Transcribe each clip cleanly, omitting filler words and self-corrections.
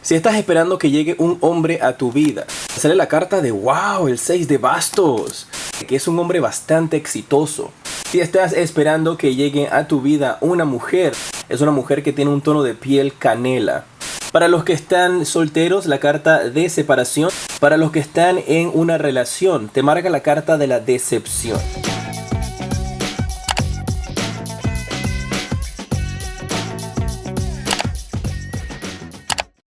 Si estás esperando que llegue un hombre a tu vida, sale la carta de wow, el 6 de bastos, que es un hombre bastante exitoso. Si estás esperando que llegue a tu vida una mujer, es una mujer que tiene un tono de piel canela. Para los que están solteros, la carta de separación. Para los que están en una relación, te marca la carta de la decepción.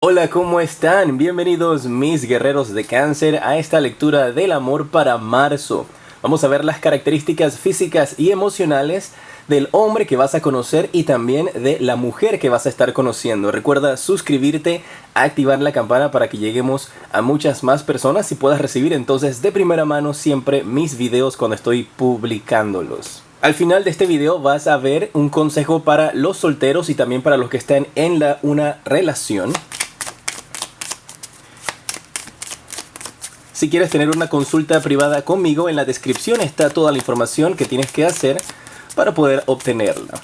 Hola, ¿cómo están? Bienvenidos mis guerreros de cáncer a esta lectura del amor para marzo. Vamos a ver las características físicas y emocionales del hombre que vas a conocer y también de la mujer que vas a estar conociendo. Recuerda suscribirte, activar la campana para que lleguemos a muchas más personas y puedas recibir entonces de primera mano siempre mis videos cuando estoy publicándolos. Al final de este video vas a ver un consejo para los solteros y también para los que están en una relación. Si quieres tener una consulta privada conmigo, en la descripción está toda la información que tienes que hacer para poder obtenerla.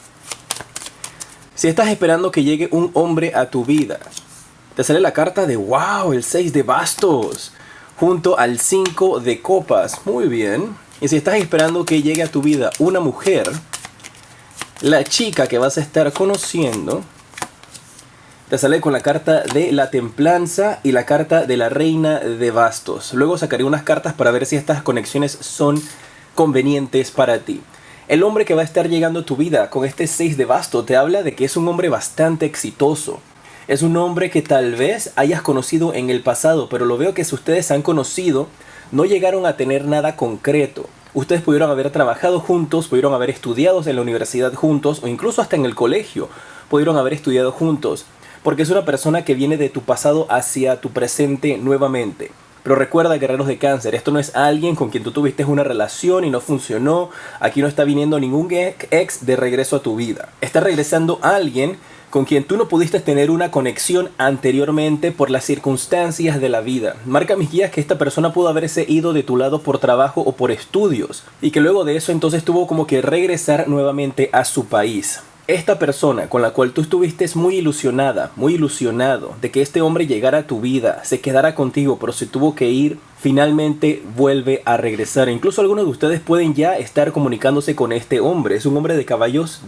Si estás esperando que llegue un hombre a tu vida, te sale la carta de wow, el 6 de bastos, junto al 5 de copas. Muy bien. Y si estás esperando que llegue a tu vida una mujer, la chica que vas a estar conociendo te sale con la carta de la templanza y la carta de la reina de bastos. Luego sacaré unas cartas para ver si estas conexiones son convenientes para ti. El hombre que va a estar llegando a tu vida con este 6 de bastos te habla de que es un hombre bastante exitoso. Es un hombre que tal vez hayas conocido en el pasado, pero lo veo que si ustedes se han conocido, no llegaron a tener nada concreto. Ustedes pudieron haber trabajado juntos, pudieron haber estudiado en la universidad juntos o incluso hasta en el colegio pudieron haber estudiado juntos. Porque es una persona que viene de tu pasado hacia tu presente nuevamente. Pero recuerda, guerreros de cáncer, esto no es alguien con quien tú tuviste una relación y no funcionó. Aquí no está viniendo ningún ex de regreso a tu vida. Está regresando alguien con quien tú no pudiste tener una conexión anteriormente por las circunstancias de la vida. Marca mis guías que esta persona pudo haberse ido de tu lado por trabajo o por estudios. Y que luego de eso entonces tuvo como que regresar nuevamente a su país. Esta persona con la cual tú estuviste muy ilusionada, muy ilusionado de que este hombre llegara a tu vida, se quedara contigo, pero se tuvo que ir, finalmente vuelve a regresar. Incluso algunos de ustedes pueden ya estar comunicándose con este hombre. Es un hombre de caballos.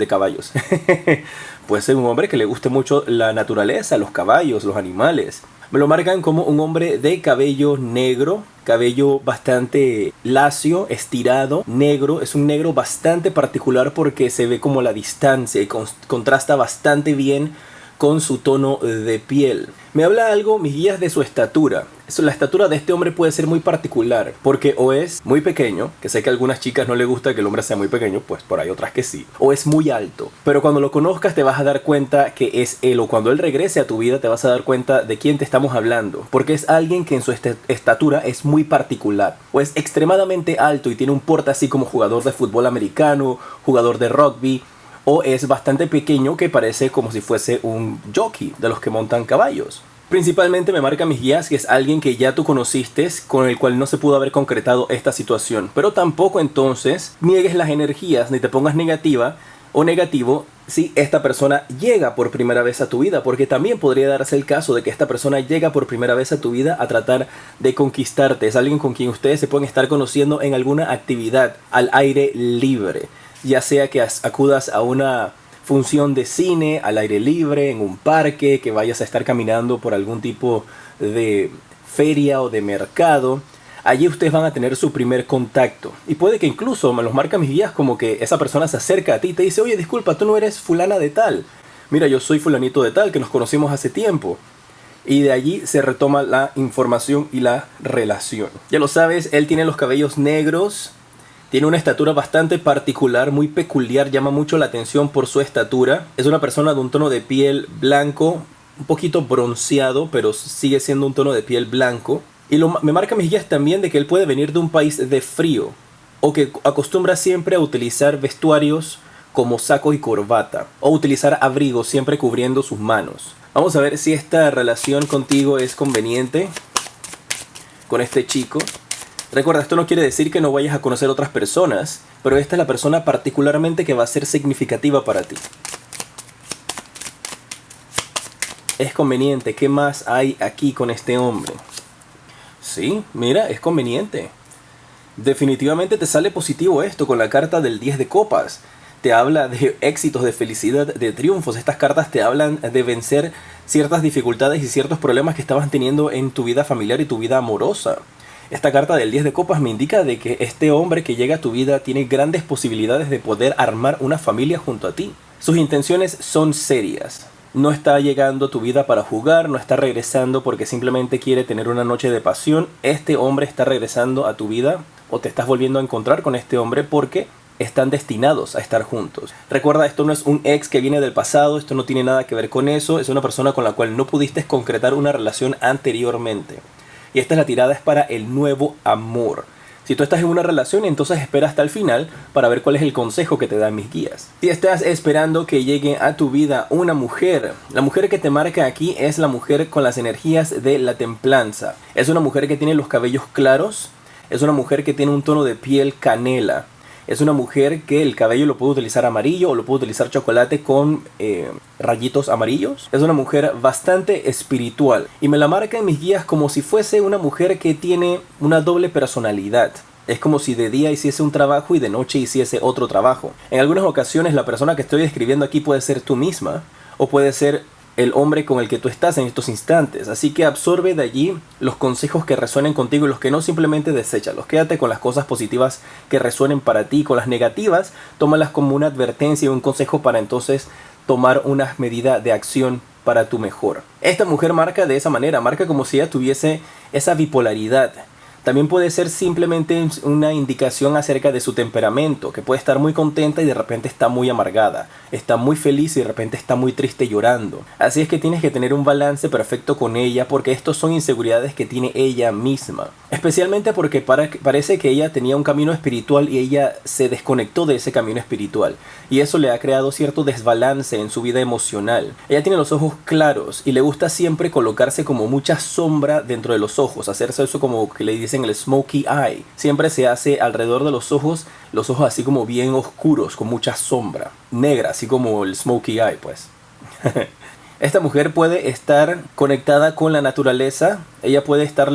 Puede ser un hombre que le guste mucho la naturaleza, los caballos, los animales. Me lo marcan como un hombre de cabello negro, cabello bastante lacio, estirado, negro. Es un negro bastante particular porque se ve como la distancia y contrasta bastante bien con su tono de piel. Me habla algo, mis guías, de su estatura. La estatura de este hombre puede ser muy particular porque o es muy pequeño, que sé que a algunas chicas no les gusta que el hombre sea muy pequeño, pues por ahí otras que sí, o es muy alto. Pero cuando lo conozcas te vas a dar cuenta que es él, o cuando él regrese a tu vida te vas a dar cuenta de quién te estamos hablando, porque es alguien que en su estatura es muy particular, o es extremadamente alto y tiene un porte así como jugador de fútbol americano, jugador de rugby, o es bastante pequeño que parece como si fuese un jockey de los que montan caballos. Principalmente me marca mis guías que es alguien que ya tú conociste, con el cual no se pudo haber concretado esta situación. Pero tampoco entonces niegues las energías ni te pongas negativa o negativo si esta persona llega por primera vez a tu vida, porque también podría darse el caso de que esta persona llega por primera vez a tu vida a tratar de conquistarte. Es alguien con quien ustedes se pueden estar conociendo en alguna actividad al aire libre, ya sea que acudas a una función de cine al aire libre, en un parque, que vayas a estar caminando por algún tipo de feria o de mercado. Allí ustedes van a tener su primer contacto. Y puede que incluso me los marca mis guías como que esa persona se acerca a ti y te dice: oye, disculpa, tú no eres fulana de tal. Mira, yo soy fulanito de tal, que nos conocimos hace tiempo. Y de allí se retoma la información y la relación. Ya lo sabes, él tiene los cabellos negros. Tiene una estatura bastante particular, muy peculiar, llama mucho la atención por su estatura. Es una persona de un tono de piel blanco, un poquito bronceado, pero sigue siendo un tono de piel blanco. Y me marca mis guías también de que él puede venir de un país de frío, o que acostumbra siempre a utilizar vestuarios como saco y corbata, o utilizar abrigos siempre cubriendo sus manos. Vamos a ver si esta relación contigo es conveniente con este chico. Recuerda, esto no quiere decir que no vayas a conocer otras personas, pero esta es la persona particularmente que va a ser significativa para ti. Es conveniente. ¿Qué más hay aquí con este hombre? Sí, mira, es conveniente. Definitivamente te sale positivo esto con la carta del 10 de copas. Te habla de éxitos, de felicidad, de triunfos. Estas cartas te hablan de vencer ciertas dificultades y ciertos problemas que estabas teniendo en tu vida familiar y tu vida amorosa. Esta carta del 10 de copas me indica de que este hombre que llega a tu vida tiene grandes posibilidades de poder armar una familia junto a ti. Sus intenciones son serias. No está llegando a tu vida para jugar, no está regresando porque simplemente quiere tener una noche de pasión. Este hombre está regresando a tu vida o te estás volviendo a encontrar con este hombre porque están destinados a estar juntos. Recuerda, esto no es un ex que viene del pasado, esto no tiene nada que ver con eso, es una persona con la cual no pudiste concretar una relación anteriormente. Y esta es la tirada, es para el nuevo amor. Si tú estás en una relación, entonces espera hasta el final para ver cuál es el consejo que te dan mis guías. Si estás esperando que llegue a tu vida una mujer, la mujer que te marca aquí es la mujer con las energías de la templanza. Es una mujer que tiene los cabellos claros, es una mujer que tiene un tono de piel canela. Es una mujer que el cabello lo puede utilizar amarillo o lo puede utilizar chocolate con rayitos amarillos. Es una mujer bastante espiritual. Y me la marca en mis guías como si fuese una mujer que tiene una doble personalidad. Es como si de día hiciese un trabajo y de noche hiciese otro trabajo. En algunas ocasiones la persona que estoy describiendo aquí puede ser tú misma o puede ser el hombre con el que tú estás en estos instantes. Así que absorbe de allí los consejos que resuenen contigo y los que no, simplemente deséchalos. Quédate con las cosas positivas que resuenen para ti. Con las negativas, tómalas como una advertencia y un consejo para entonces tomar una medida de acción para tu mejor. Esta mujer marca de esa manera, marca como si ella tuviese esa bipolaridad. También puede ser simplemente una indicación acerca de su temperamento, que puede estar muy contenta y de repente está muy amargada, está muy feliz y de repente está muy triste llorando. Así es que tienes que tener un balance perfecto con ella porque estos son inseguridades que tiene ella misma. Especialmente porque parece que ella tenía un camino espiritual y ella se desconectó de ese camino espiritual. Y eso le ha creado cierto desbalance en su vida emocional. Ella tiene los ojos claros y le gusta siempre colocarse como mucha sombra dentro de los ojos, hacerse eso como que le dicen el smokey eye. Siempre se hace alrededor de los ojos así como bien oscuros, con mucha sombra negra, así como el smokey eye, pues. Esta mujer puede estar conectada con la naturaleza. Ella puede estar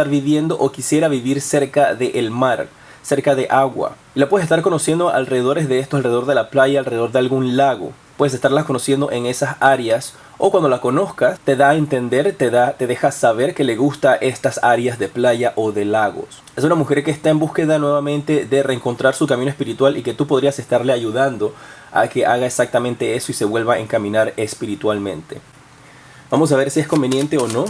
viviendo o quisiera vivir cerca del mar, cerca de agua. Y la puedes estar conociendo alrededor de esto, alrededor de la playa, alrededor de algún lago. Puedes estarla conociendo en esas áreas, o cuando la conozcas te da a entender, te deja saber que le gusta estas áreas de playa o de lagos. Es una mujer que está en búsqueda nuevamente de reencontrar su camino espiritual y que tú podrías estarle ayudando a que haga exactamente eso y se vuelva a encaminar espiritualmente. Vamos a ver si es conveniente o no.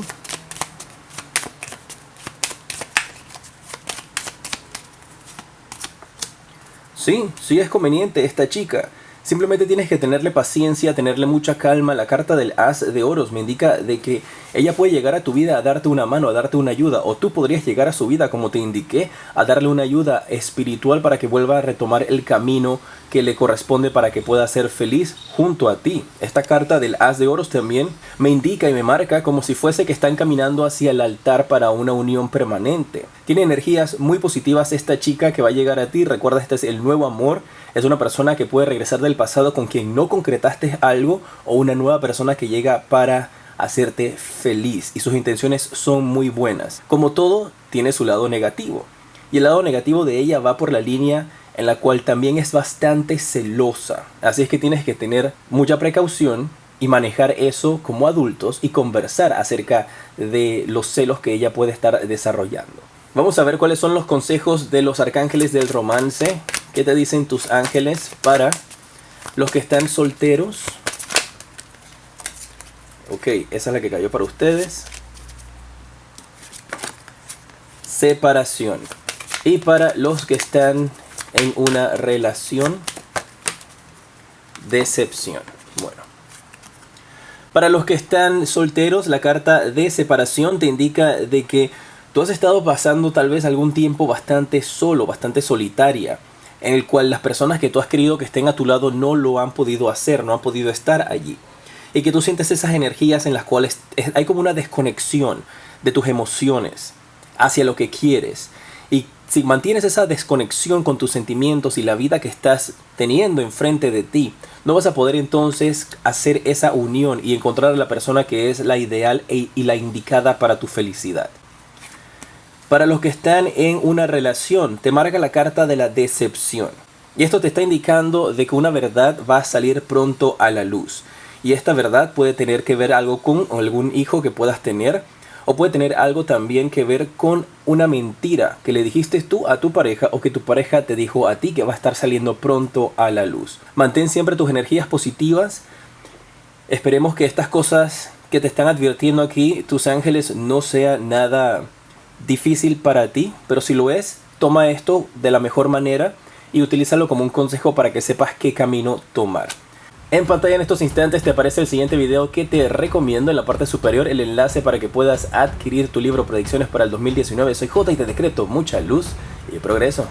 Sí es conveniente esta chica. Simplemente tienes que tenerle paciencia, tenerle mucha calma. La carta del As de Oros me indica de que ella puede llegar a tu vida a darte una mano, a darte una ayuda. O tú podrías llegar a su vida, como te indiqué, a darle una ayuda espiritual para que vuelva a retomar el camino que le corresponde para que pueda ser feliz junto a ti. Esta carta del As de Oros también me indica y me marca como si fuese que están caminando hacia el altar para una unión permanente. Tiene energías muy positivas esta chica que va a llegar a ti. Recuerda, este es el nuevo amor. Es una persona que puede regresar del pasado con quien no concretaste algo, o una nueva persona que llega para hacerte feliz y sus intenciones son muy buenas. Como todo, tiene su lado negativo, y el lado negativo de ella va por la línea en la cual también es bastante celosa. Así es que tienes que tener mucha precaución y manejar eso como adultos y conversar acerca de los celos que ella puede estar desarrollando. Vamos a ver cuáles son los consejos de los arcángeles del romance. ¿Qué te dicen tus ángeles para los que están solteros? Ok, esa es la que cayó para ustedes. Separación. Y para los que están en una relación, decepción. Bueno. Para los que están solteros, la carta de separación te indica de que tú has estado pasando tal vez algún tiempo bastante solo, bastante solitaria, en el cual las personas que tú has querido que estén a tu lado no lo han podido hacer, no han podido estar allí. Y que tú sientes esas energías en las cuales hay como una desconexión de tus emociones hacia lo que quieres. Y Si mantienes esa desconexión con tus sentimientos y la vida que estás teniendo enfrente de ti, no vas a poder entonces hacer esa unión y encontrar a la persona que es la ideal y la indicada para tu felicidad. Para los que están en una relación, te marca la carta de la decepción. Y esto te está indicando de que una verdad va a salir pronto a la luz. Y esta verdad puede tener que ver algo con algún hijo que puedas tener, o puede tener algo también que ver con una mentira que le dijiste tú a tu pareja o que tu pareja te dijo a ti, que va a estar saliendo pronto a la luz. Mantén siempre tus energías positivas. Esperemos que estas cosas que te están advirtiendo aquí, tus ángeles, no sea nada difícil para ti, pero si lo es, toma esto de la mejor manera y utilízalo como un consejo para que sepas qué camino tomar. En pantalla en estos instantes te aparece el siguiente video que te recomiendo. En la parte superior el enlace para que puedas adquirir tu libro Predicciones para el 2019. Soy J y te decreto mucha luz y progreso.